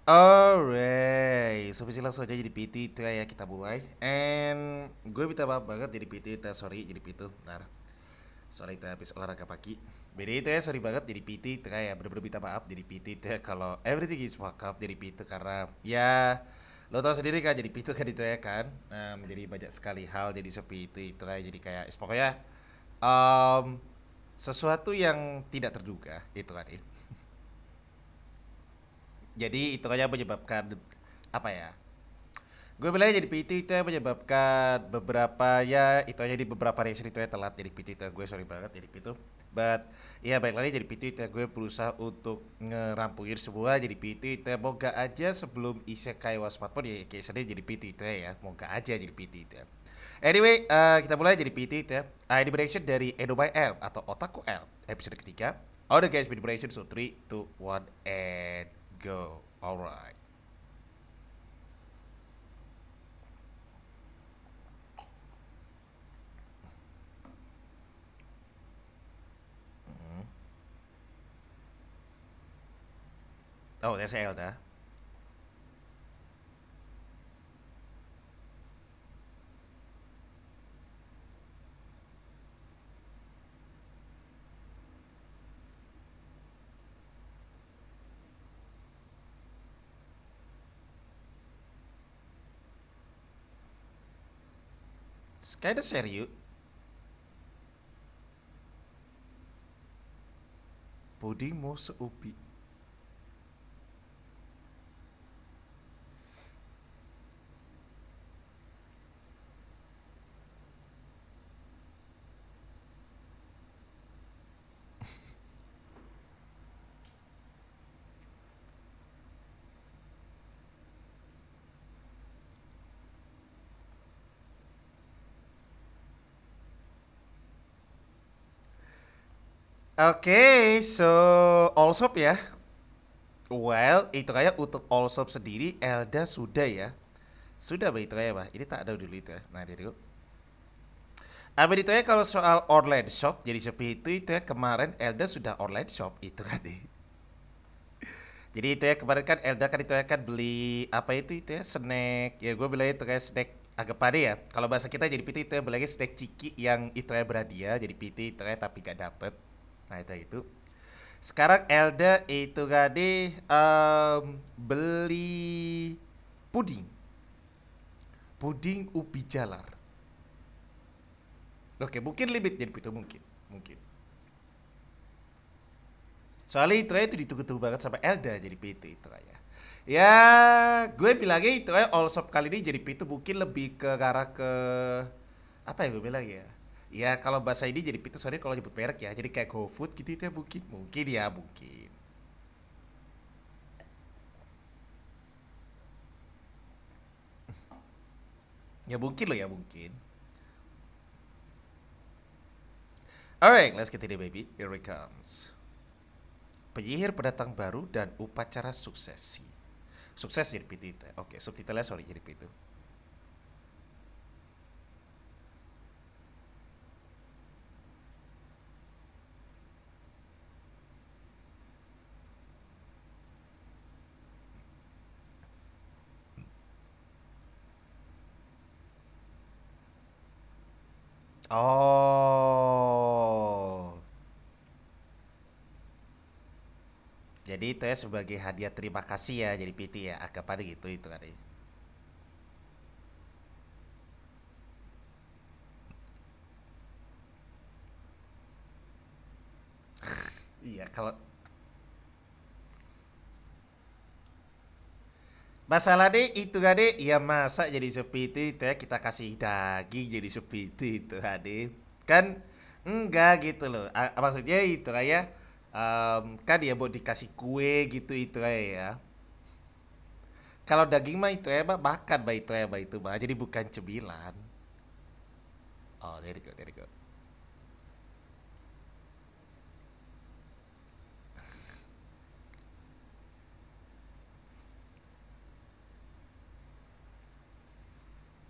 Alright, so bisa langsung aja jadi PT itu ya kita mulai. And gue minta maaf banget jadi PT itu, sorry jadi PT. Bentar, sorry itu habis olahraga pagi. Beda itu ya, sorry banget jadi PT itu ya, bener-bener minta maaf jadi PT itu ya. Kalau everything is fuck up jadi PT karena ya lo tau sendiri kan jadi PT kan itu ya kan. Jadi banyak sekali hal jadi seperti itu ya, jadi kayak pokoknya um, sesuatu yang tidak terduga itu kan ya. Jadi itu aja menyebabkan apa ya? Gue bilang jadi PT itu yang menyebabkan beberapa ya itu aja di beberapa reaction itu ya telat jadi PT itu gue sorry banget jadi PT. But ya baik lagi jadi PT itu ya, gue berusaha untuk ngerampungin semua jadi PT itu ya moga aja sebelum Isekai wa Smartphone ya kayak sedih jadi PT itu ya moga aja jadi PT itu ya. Anyway, kita mulai jadi PT itu ya. Ini reaction dari Edo by Elf atau Otaku Elf episode ketiga. Alright guys, beri reaction so 3, 2, 1 and go. Alright. Oh, that's Elda. It's kinda serius. Puding mau seupi. Oke, so Allsop ya. Well, itu kayak untuk Allsop sendiri Elda sudah ya. Sudah bah itu kayak bah. Ini tak ada dulu itu ya. Nah, jadi apa itu ya kalau soal online shop jadi seperti itu ya kemarin Elda sudah online shop itu kan deh. Jadi itu ya kemarin kan Elda kan itu ya kan beli apa itu ya snack ya gue bilang itu kayak snack agak pade ya kalau bahasa kita jadi PT itu ya bilangnya snack ciki yang itu ya berhadiah jadi PT itu ya tapi gak dapet nah itu sekarang Elda itu tadi beli puding puding ubi jalar oke mungkin limit jadi itu mungkin mungkin soalnya itu aja itu ditunggu-tunggu banget sama Elda jadi PT itu aja. Ya, gue bilangnya itu aja all shop kali ini jadi PT mungkin lebih ke arah ke apa ya gue bilang ya. Ya kalau bahasa ini jadi PT sorry kalau nyebut merek ya. Jadi kayak GoFood gitu itu ya mungkin. Mungkin ya mungkin. Ya mungkin loh ya mungkin. Alright, let's continue baby. Here it comes. Penyihir pendatang baru dan upacara suksesi. Sukses jadi PT itu. Oke, subtitlenya sorry jadi PT. Oh. Jadi itu ya sebagai hadiah terima kasih ya jadi PT ya. Agak pada gitu itu kan. Iya kalau masalahnya itu kan ya masa jadi seperti itu ya kita kasih daging jadi seperti itu kan enggak gitu loh maksudnya itu kayak kan ya mau dikasih kue gitu itu kayak ya kalau daging mah itu ya mah makan mah itu ya mah itu mah jadi bukan cemilan oh there you go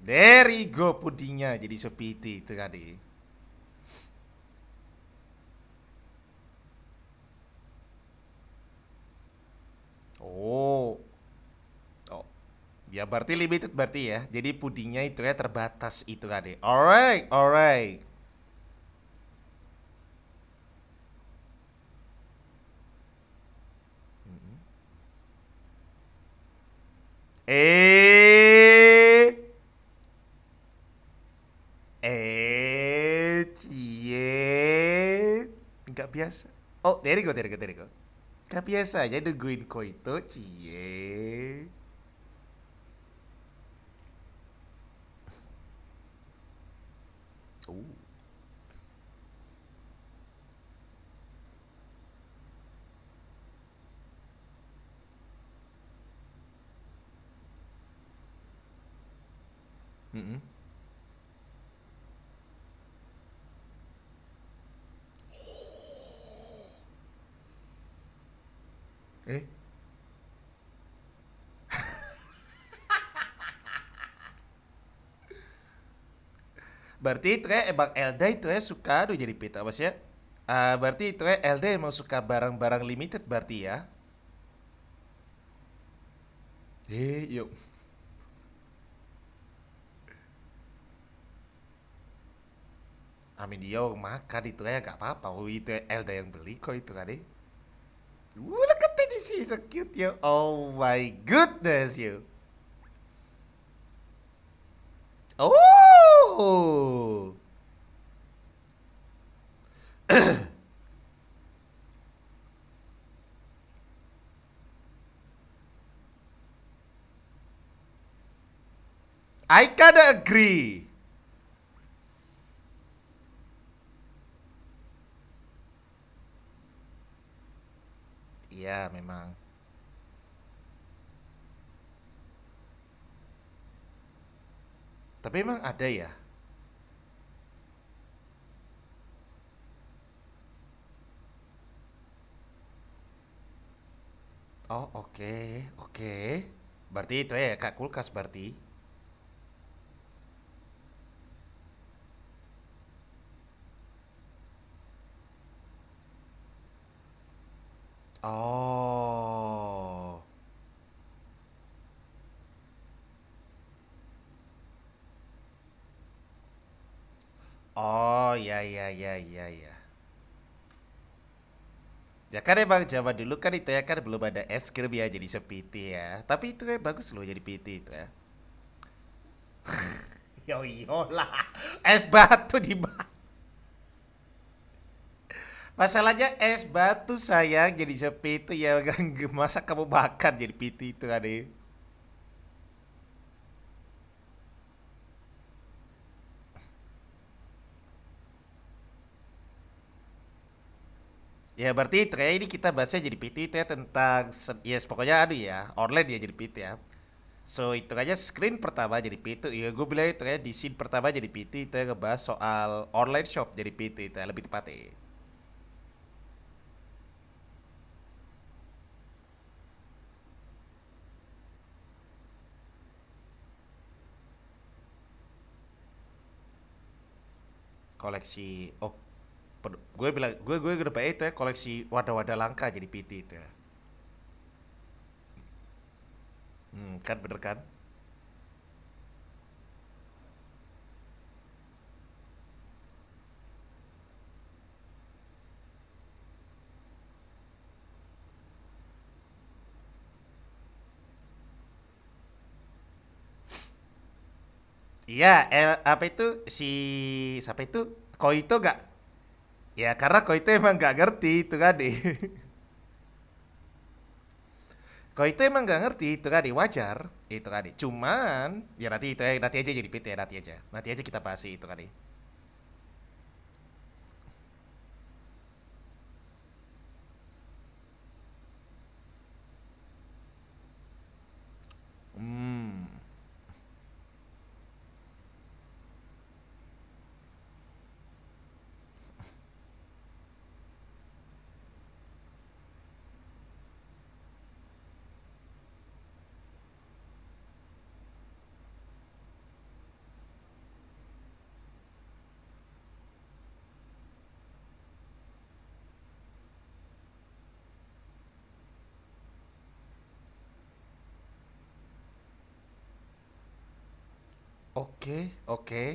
there you go pudingnya jadi seperti itu tadi oh Ya berarti limited berarti ya. Jadi pudingnya itu ya terbatas itu kan deh. Alright, alright. Eh, cie. Nggak biasa. Oh, there you go. Nggak biasa aja nungguin ko itu, cie. Oh. Mm-mm. Eh, berarti itu ya emang Elda itu ya suka aduh jadi pita mas ya. Berarti itu ya Elda emang suka barang-barang limited berarti ya. Yuk. Amin dia makan itu ya gak apa-apa. Oh, itu ya Elda yang beli kok itu kan deh. Look at this, she's so cute yo. Oh my goodness you. Oh, I kinda agree. Iya memang. Tapi emang ada ya. Oh oke, oke. Berarti itu ya kak kulkas berarti. Oh. Oh ya ya ya ya ya. Ya kan emang zaman dulu kan itu ya kan belum ada es krim ya jadi seperti ya. Tapi itu kan bagus loh jadi PT itu ya. Yo iyalah. Es batu di Masalahnya es batu sayang jadi seperti itu ya masa kamu makan jadi PT itu ada. Ya berarti itu kayak ini kita bahasnya jadi PT itu ya tentang yes pokoknya aduh ya online ya jadi PT ya. So itu aja screen pertama jadi PT. Ya gue bilang itu ya di scene pertama jadi PT itu ya ngebahas soal online shop jadi PT itu ya lebih tepatnya. Koleksi oh gue bilang gue udah baik itu ya koleksi wadah-wadah langka jadi PT itu ya. Kan bener kan? Iya, apa itu si siapa itu Koito gak? Ya karena Koito emang gak ngerti itu kan deh. Koito emang gak ngerti itu kan deh wajar itu kan deh. Cuman ya nanti itu ya nanti aja jadi PT ya nanti aja kita bahas itu kan deh. Hmm. Oke, oke.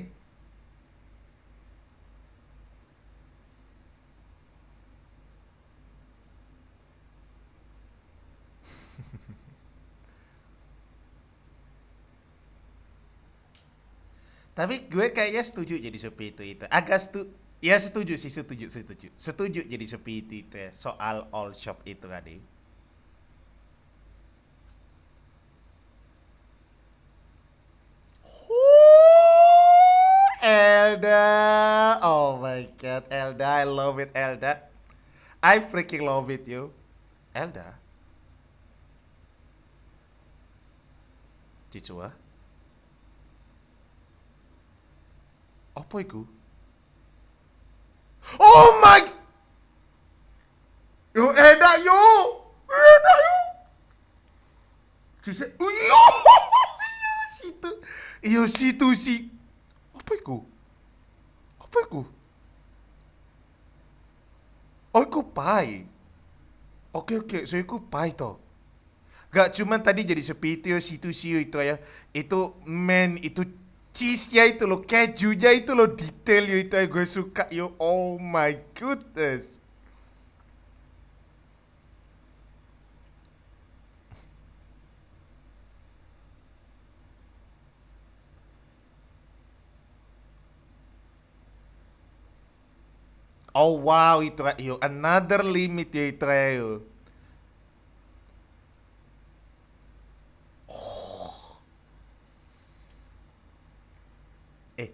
Tapi gue kayaknya setuju jadi seperti itu. Agak ya setuju sih, setuju, setuju. Setuju jadi seperti itu ya, soal all shop itu tadi. Elda. Oh my god, Elda. I love it, Elda. I freaking love it, you. Elda. Cicua. Apa itu? Oh my. Yo, Elda, yo. Elda, yo. Cici. Yo. Situ. Yo, situ sih. Apa itu? Apa itu? Oh, itu pai. Oke, oke. So, itu pai toh. Gak cuman tadi jadi seperti situ sih itu ya. Itu man itu cheese-nya itu loh, kejunya itu loh detail yo itu yang gue suka yo. Oh my goodness. Oh wow itu yo another limit ya itu ya yo.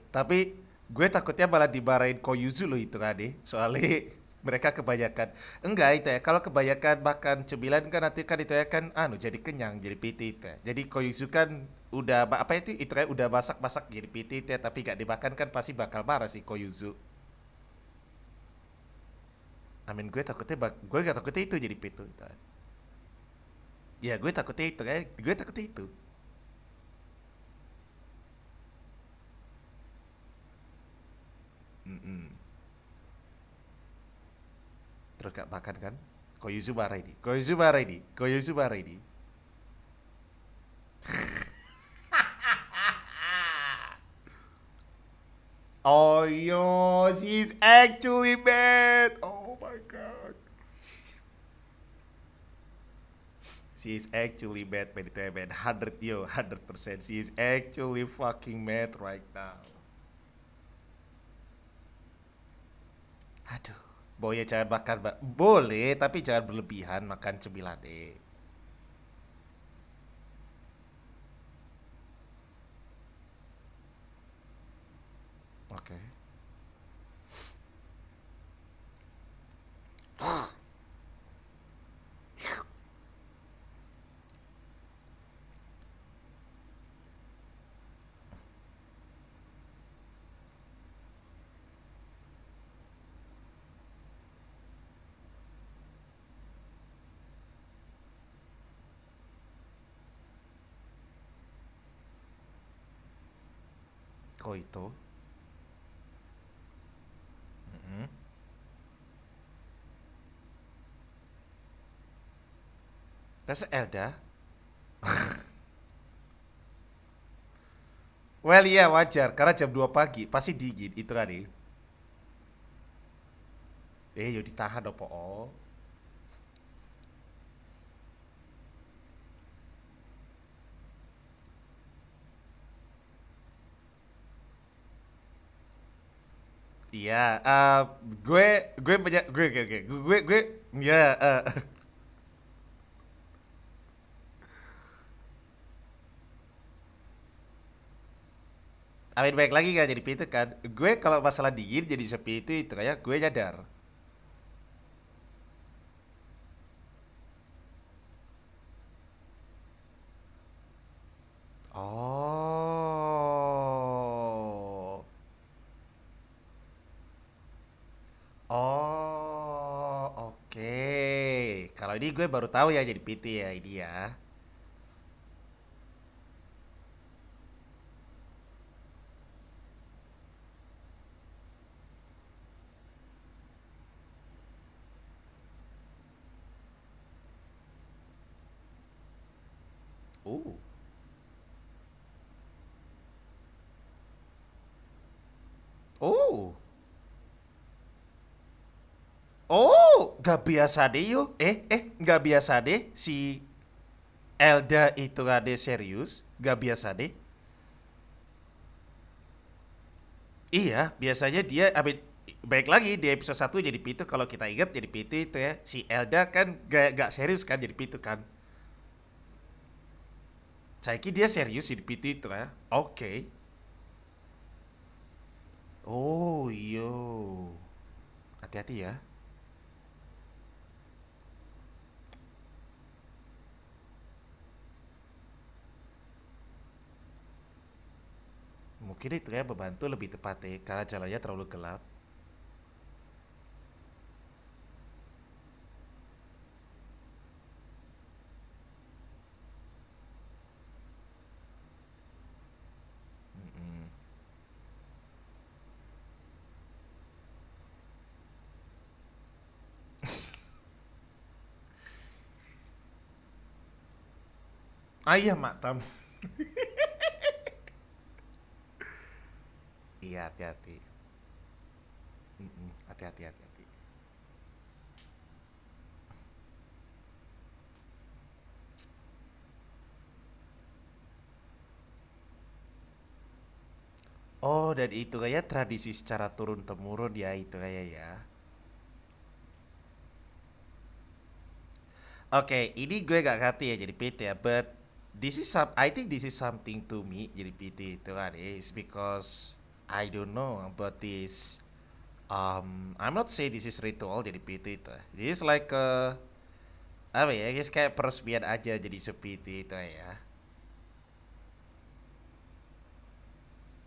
Tapi gue takutnya malah dimarahin Koyuzu loh itu kan deh. Soalnya mereka kebanyakan. Enggak itu ya. Kalau kebanyakan makan cemilan kan nanti kan itu ya kan jadi kenyang jadi PT itu ya. Jadi Koyuzu kan udah apa itu ya udah masak-masak jadi PT itu ya tapi gak dimakan kan pasti bakal marah sih Koyuzu. Amin gue takutnya gue gak takutnya itu jadi PT itu. Ya gue takutnya itu kan. Gue takutnya itu. Mm-mm. Terus gak makan kan? Koyuzu marah ini. Koyuzu marah ini. Koyuzu marah ini. Oh yo, she's actually bad. Oh my god. She is actually mad, man. Itu ya, man. 100 yo, 100%. She is actually fucking mad right now. Aduh. Boya jangan makan, Mbak. Boleh, tapi jangan berlebihan makan cemilan deh. Oke. Okay. Kok itu? Mm-mm. Terus Elda? Well iya wajar, karena jam 2 pagi pasti dingin, itu kan nih. Yo ditahan opo. Oh. Iya, gue banyak gue ya amin baik lagi kan jadi pintu kan. Gue kalau masalah dingin jadi sepi itu kayak gue nyadar. Oh. Oh, oke. Kalau ini gue baru tahu ya jadi PT ya ini ya. Uh. Oh, oh, gak biasa deh yo. Gak biasa deh si Elda itu ada serius. Gak biasa deh. Iya, biasanya dia baik lagi di episode satu jadi Pitu, kalau kita ingat jadi Pitu itu ya. Si Elda kan gak serius kan jadi Pitu kan. Saya kira dia serius jadi Pitu itu ya. Oke. Oh, iyo. Hati-hati ya. Mungkin itu ya membantu lebih tepat ya, karena jalannya terlalu gelap. Mm-mm. Ah iya, Mak Tam. Iya, hati-hati. Mm-mm. Hati-hati, hati-hati. Oh, dan itu kayak tradisi secara turun temurun ya itu kayak ya. Oke, ini gue gak ngerti ya jadi PT ya, but I think this is something to me jadi PT itu kan ya, it's because I don't know about this. I'm not say this is ritual jadi PT itu. This is like apa ya, guys kayak peresmian aja jadi seperti itu ya.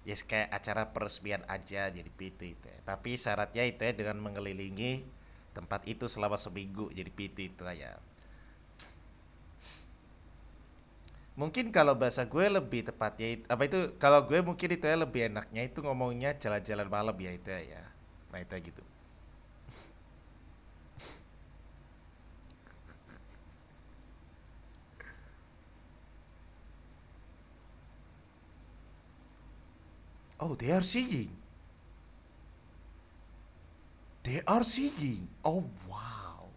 Yes, kayak acara peresmian aja jadi PT itu ya. Tapi syaratnya itu ya dengan mengelilingi tempat itu selama seminggu jadi PT itu ya. Mungkin kalau bahasa gue lebih tepatnya apa itu, kalau gue mungkin itu ya lebih enaknya itu ngomongnya jalan-jalan malam ya itu ya. Nah itu ya gitu. Oh, they are singing. They are singing. Oh, wow.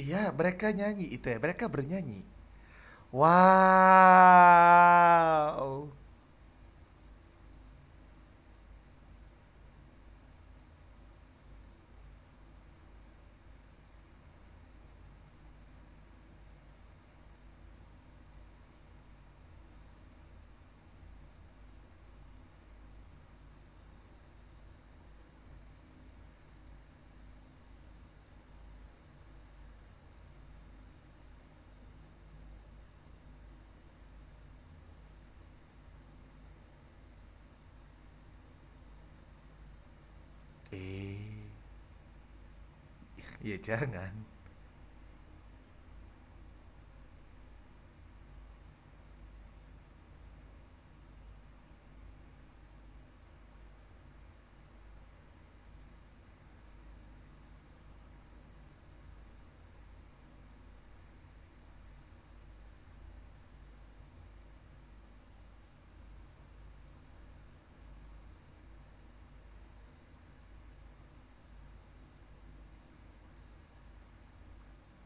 Iya, mereka nyanyi itu ya. Mereka bernyanyi. Wow. Eh, ya jangan.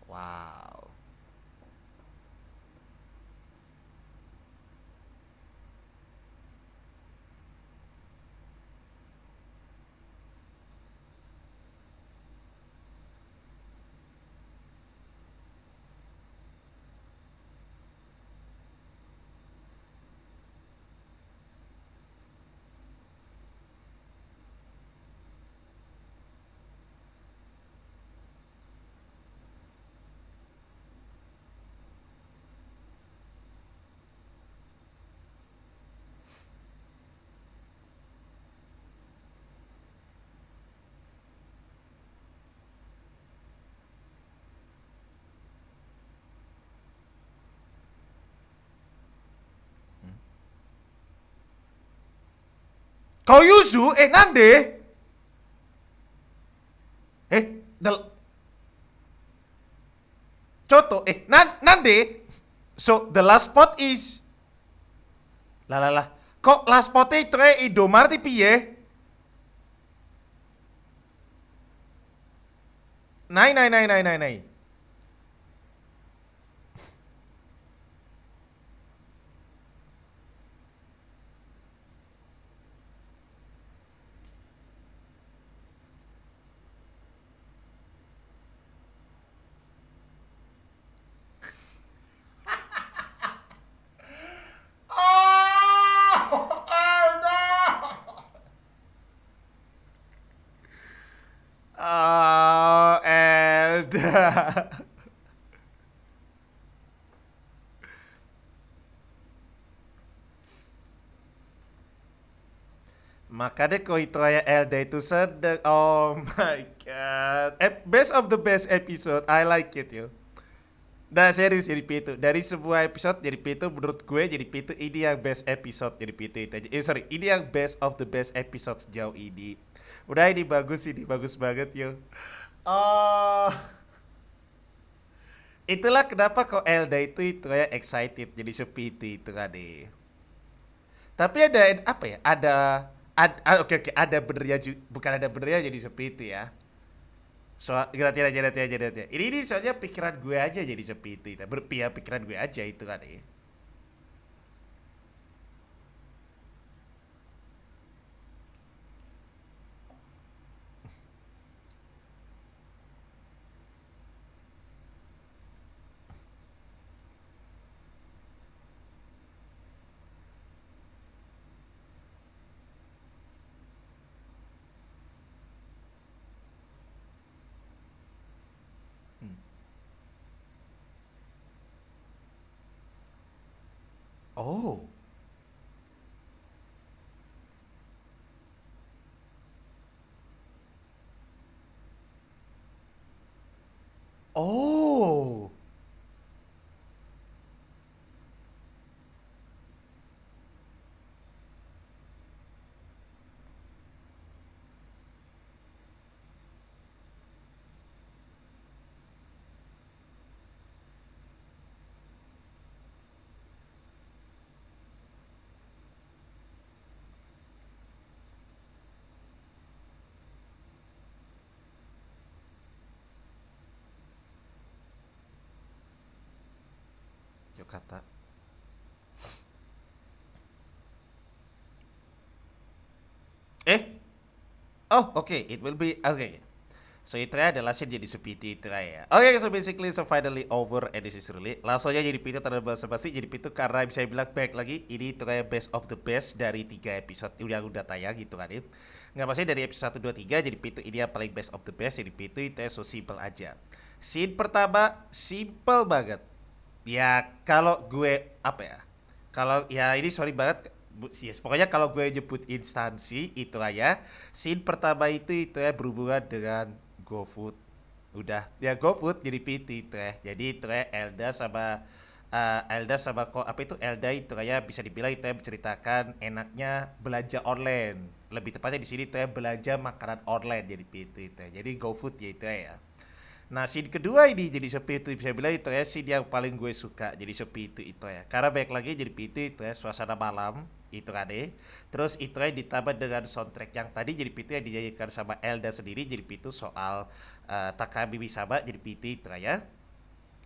Wow. Kau Yuzu, nande? Eh, del Coto, nande. So the last spot is lah lah lah. Kok last spotnya itu Indomaret piye? Nai nai nai nai nai nai. Oh, no. Oh, Elda. Makanya kok itu kayak Elda itu sedek. Oh my god. Best of the best episode. I like it yo. Nah serius jadi P itu. Dari sebuah episode jadi P itu menurut gue jadi P itu ini yang best episode jadi P itu aja. Sorry, ini yang best of the best episode sejauh ini. Udah ini bagus banget yo. Oh, itulah kenapa kok Elda itu kayak excited jadi sepi itu kan deh. Tapi ada apa ya? Oke oke ada benernya bukan ada benernya jadi sepi itu ya. Soal nanti aja. Ini soalnya pikiran gue aja jadi sepi itu. Berpihak pikiran gue aja itu kan ya. Hmm. Oh. Oh. Yokata. Eh? Oh, okay. It will be okay. So itu adalah scene jadi seperti itu ya. Oke, so basically so finally over and this is really. Langsung aja jadi pintu tanpa basa-basi jadi pintu karena bisa bilang back lagi ini itu kayak best of the best dari 3 episode yang udah tayang gitu kan ya. Nggak maksudnya dari episode 1 2 3 jadi pintu ini yang paling best of the best jadi pintu itu so simple aja. Scene pertama simple banget. Ya kalau gue apa ya? Kalau ya ini sorry banget yes, pokoknya kalau gue nyebut instansi itu aja scene pertama itu ya berhubungan dengan GoFood. Udah ya GoFood jadi PT itu ya. Jadi itu ya Elda sama kok apa itu Elda itu kayak bisa dibilang itu ya menceritakan enaknya belanja online. Lebih tepatnya di sini itu ya belanja makanan online jadi PT itu ya. Jadi GoFood ya itu ya. Nah, scene kedua ini jadi sepi itu bisa bilang itu ya scene yang paling gue suka jadi sepi itu ya. Karena baik lagi jadi itu ya suasana malam itu kan deh. Terus itu ya ditambah dengan soundtrack yang tadi jadi itu yang dinyanyikan sama Elda sendiri jadi itu soal Takami Misama jadi itu ya.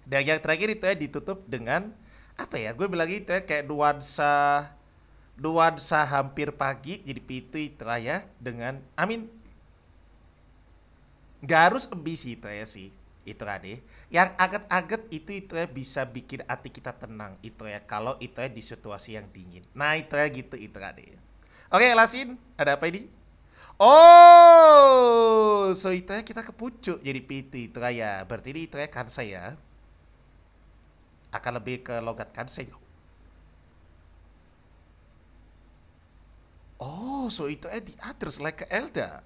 Dan yang terakhir itu ya ditutup dengan apa ya? Gue bilang itu ya kayak nuansa nuansa hampir pagi jadi itu ya dengan I mean nggak harus ambisi itu ya sih itu kan ya yang anget-anget itu ya bisa bikin hati kita tenang itu ya kalau itu ya di situasi yang dingin nah itu ya gitu itu kan ya oke Lasin ada apa ini oh so itu ya kita ke pucuk jadi PT itu ya berarti ini itu ya kansai ya akan lebih ke logat kansai oh so itu ya the others like ke Elda.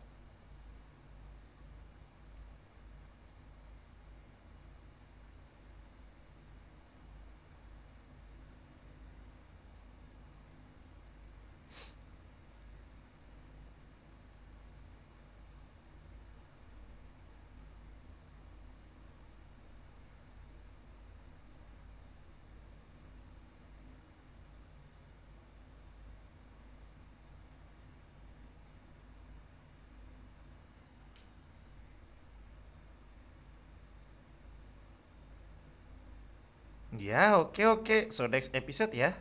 Ya, oke oke. So next episode ya.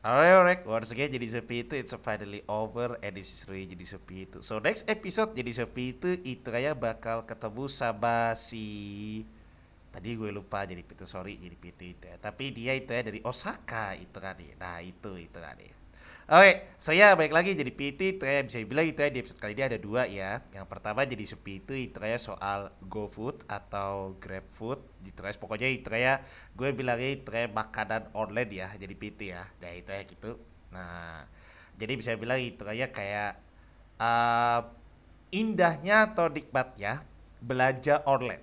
Alright, once again jadi sepi itu it's finally over and this is really jadi sepi itu. So next episode jadi sepi itu kayak bakal ketemu sama si tadi gue lupa jadi PT sorry jadi PT itu ya. Tapi dia itu ya dari Osaka itu kan ya. Nah itu kan ya. Oke, saya baik lagi jadi PT itu ya bisa dibilang itu ya di episode kali ini ada dua ya. Yang pertama jadi sepi itu kayak soal GoFood atau GrabFood gitu guys. Pokoknya itu kayak gue bilangnya itu kayak makanan online ya jadi PT ya. Nah itu ya gitu. Nah, jadi bisa bilang itu kayak uh, indahnya atau nikmatnya belanja online.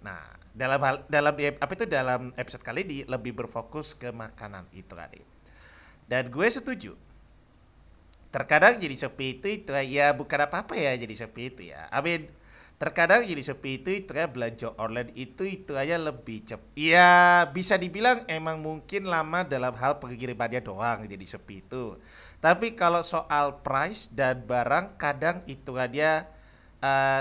Nah, dalam episode kali ini lebih berfokus ke makanan itu tadi. Dan gue setuju. Terkadang jadi sepi itu ya bukan apa-apa ya jadi sepi itu ya. I mean, terkadang jadi sepi itu ya belanja online itu aja lebih cepat. Ya bisa dibilang emang mungkin lama dalam hal pengirimannya doang jadi sepi itu. Tapi kalau soal price dan barang kadang hitungannya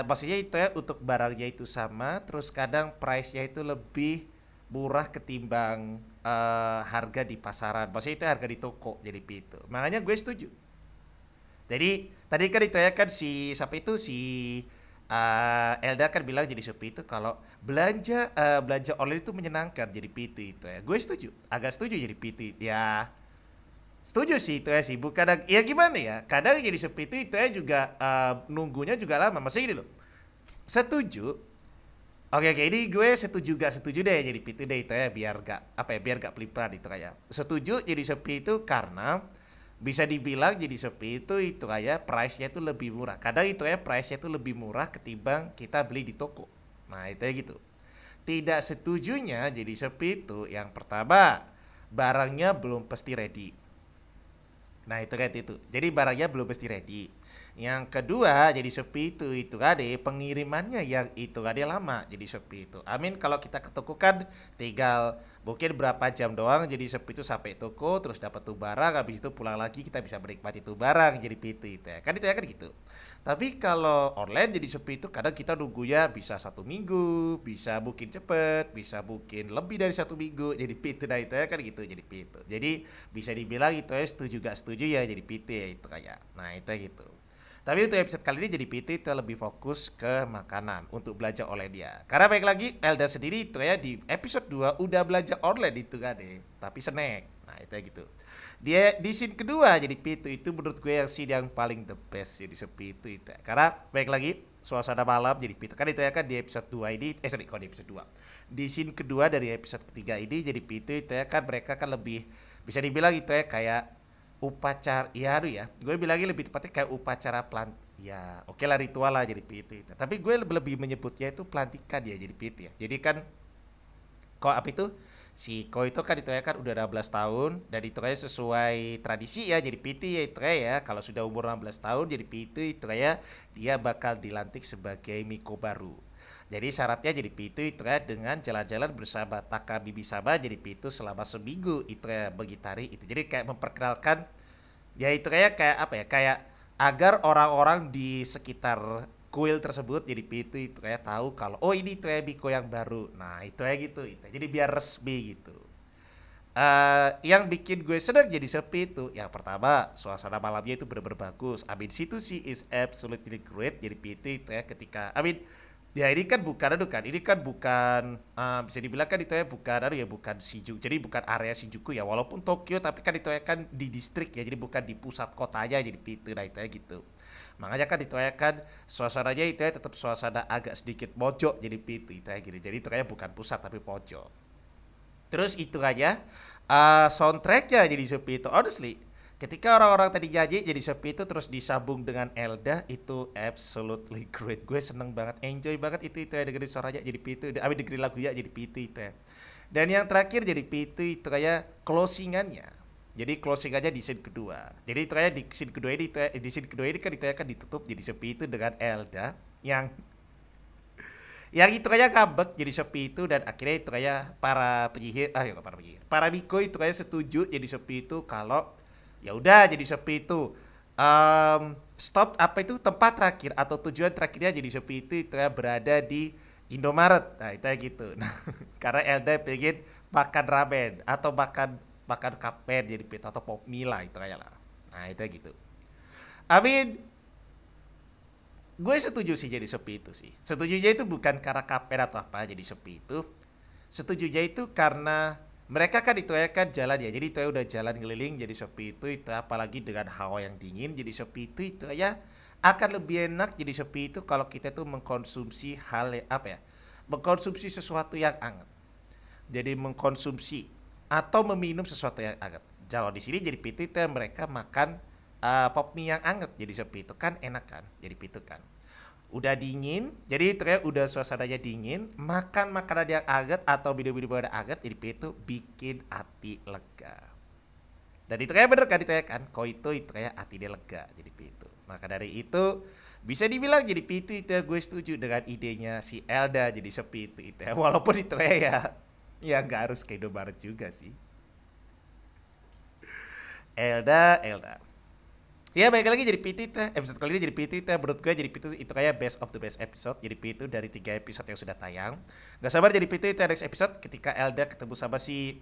maksudnya itu ya untuk barangnya itu sama, terus kadang price-nya itu lebih murah ketimbang harga di pasaran. Maksudnya itu harga di toko jadi itu. Makanya gue setuju. Jadi tadi kan ditanyakan si siapa itu si Elda kan bilang jadi sepi itu kalau belanja online itu menyenangkan jadi PT itu ya. Gue setuju, agak setuju jadi PT. Ya, setuju sih itu ya sih. Bukan ya gimana ya? Kadang jadi sepi itu ya juga nunggunya juga lama. Maksudnya gini loh. Setuju. Oke oke ini gue setuju gak setuju deh jadi PT deh itu ya biar gak apa ya biar gak pelipar itu kayak. Setuju jadi sepi itu karena bisa dibilang jadi sepi itu kayak price-nya itu lebih murah. Kadang itu ya price-nya itu lebih murah ketimbang kita beli di toko. Nah, itu ya gitu. Tidak setujunya jadi sepi itu yang pertama barangnya belum pasti ready. Nah itu kan itu. Jadi barangnya belum mesti ready. Yang kedua jadi sepi itu kan deh pengirimannya yang itu kan dia lama jadi sepi itu. Amin kalau kita ke toko kan tinggal mungkin berapa jam doang jadi sepi itu sampai toko terus dapat tuh barang habis itu pulang lagi kita bisa menikmati tuh barang jadi itu ya. Kan itu ya kan gitu. Tapi kalau online jadi sepi itu kadang kita nunggunya bisa 1 minggu, bisa mungkin cepet, bisa mungkin lebih dari 1 minggu jadi itu nah itu ya kan gitu jadi itu. Jadi bisa dibilang itu ya setuju gak setuju ya jadi PT ya itu kayak nah itu ya gitu. Tapi untuk episode kali ini jadi PT itu lebih fokus ke makanan untuk belanja online dia. Karena baik lagi Elda sendiri itu ya di episode 2 udah belanja online itu kan deh, tapi snack. Nah, itu ya gitu. Dia di scene kedua jadi PT itu menurut gue yang scene yang paling the best jadi sepi itu ya. Karena baik lagi suasana malam jadi PT kan itu ya kan di episode 2 ini sorry kok di episode 2. Di scene kedua dari episode ketiga ini jadi PT itu ya kan mereka kan lebih bisa dibilang itu ya kayak upacara ya aduh ya gue bilangnya lebih tepatnya kayak upacara ya oke lah ritual lah jadi PT tapi gue lebih menyebutnya itu pelantikan ya jadi PT ya jadi kan kok apa itu si Ko itu kan itu ya kan udah 16 tahun dan itu kayak sesuai tradisi ya jadi PT ya itu kayak ya kalau sudah umur 16 tahun jadi PT itu kayak dia bakal dilantik sebagai Miko baru. Jadi syaratnya jadi PT itu ya dengan jalan-jalan bersama Taka Bibisama jadi PT selama seminggu itu ya Begitari itu. Jadi kayak memperkenalkan ya itu kayak apa ya kayak agar orang-orang di sekitar kuil tersebut jadi itu kayak tahu kalau oh ini tuh ya Biko yang baru. Nah itu ya gitu itu. Jadi biar resmi gitu. Yang bikin gue seneng jadi sepi itu yang pertama suasana malamnya itu bener-bener bagus. I mean situ sih is absolutely great jadi PT itu ya ketika I mean ya ini kan bukan aduh kan ini kan bukan bisa dibilang kan itu ya bukan aduh ya bukan Shinjuku jadi bukan area Shinjuku ya walaupun Tokyo tapi kan itu ya kan di distrik ya jadi bukan di pusat kotanya jadi itu nah itu ya gitu makanya kan itu ya kan suasananya itu ya tetap suasana agak sedikit pojok jadi itu ya gitu jadi itu kayak bukan pusat tapi pojok terus itu aja soundtracknya jadi sepi itu honestly ketika orang-orang tadi nyanyi jadi sepi itu terus disambung dengan Elda itu absolutely great gue seneng banget enjoy banget itu ya dengerin suaranya jadi itu abis dengerin lagunya jadi itu ya dan yang terakhir jadi itu kayak closingannya jadi closingannya di scene kedua jadi itu kayak di scene kedua ini di scene kedua ini kan itu kan ditutup jadi sepi itu dengan Elda yang itu kayak ngambek jadi sepi itu dan akhirnya itu kayak para penyihir ya para penyihir para Miko itu kayak setuju jadi sepi itu kalau ya udah jadi sepi itu stop apa itu tempat terakhir atau tujuan terakhirnya jadi sepi itu kayak berada di Indomaret, nah itu ya gitu. Nah, karena Elda pengen makan ramen atau makan makan kapen jadi pita atau pop mie lah itu kayak lah. Nah itu ya gitu. I mean, gue setuju sih jadi sepi itu sih. Setujunya itu bukan karena kapen atau apa jadi sepi itu. Setujunya itu karena mereka kan itu ya kan jalan ya. Jadi itu ya udah jalan keliling jadi sepi itu apalagi dengan hawa yang dingin jadi sepi itu ya akan lebih enak jadi sepi itu kalau kita tuh mengkonsumsi hal apa ya? Mengkonsumsi sesuatu yang hangat. Jadi mengkonsumsi atau meminum sesuatu yang hangat. Kalau di sini jadi pitu itu mereka makan pop mie yang hangat jadi sepi itu kan enak kan jadi pitu kan udah dingin jadi ternyata udah suasananya dingin makan makanan yang hangat atau minum-minum yang hangat jadi pitu bikin hati lega dan itu kayak bener kan ditanya kan kok itu kayak hati dia lega jadi pitu maka dari itu bisa dibilang jadi pitu itu ya gue setuju dengan idenya si Elda jadi sepi itu ya walaupun itu ya nggak harus ke Indomaret juga sih. Elda. Ya baik lagi jadi PT itu episode kali ini jadi PT itu menurut gue jadi PT itu kayak best of the best episode jadi PT dari 3 episode yang sudah tayang gak sabar jadi PT itu next episode ketika Elda ketemu sama si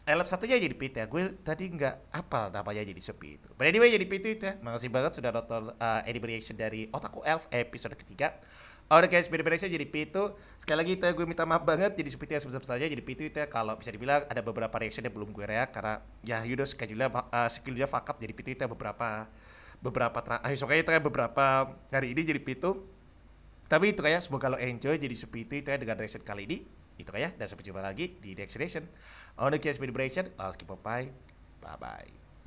Elf satunya jadi PT ya gue tadi nggak apal namanya jadi sepi itu but anyway jadi PT itu ya makasih banget sudah nonton anime reaction dari Otaku Elf episode ketiga. Oke guys, beda reaction jadi itu sekali lagi itu ya gue minta maaf banget jadi seperti yang sebesar-besarnya jadi itu ya kalau bisa dibilang ada beberapa reaction yang belum gue react karena ya Yudo skillnya fuck up jadi itu ya beberapa beberapa itu ya beberapa hari ini jadi itu tapi itu kayak semoga lo enjoy jadi seperti itu ya dengan reaction kali ini itu kayak dan sampai jumpa lagi di next reaction on the case beda reaction I'll keep up bye bye.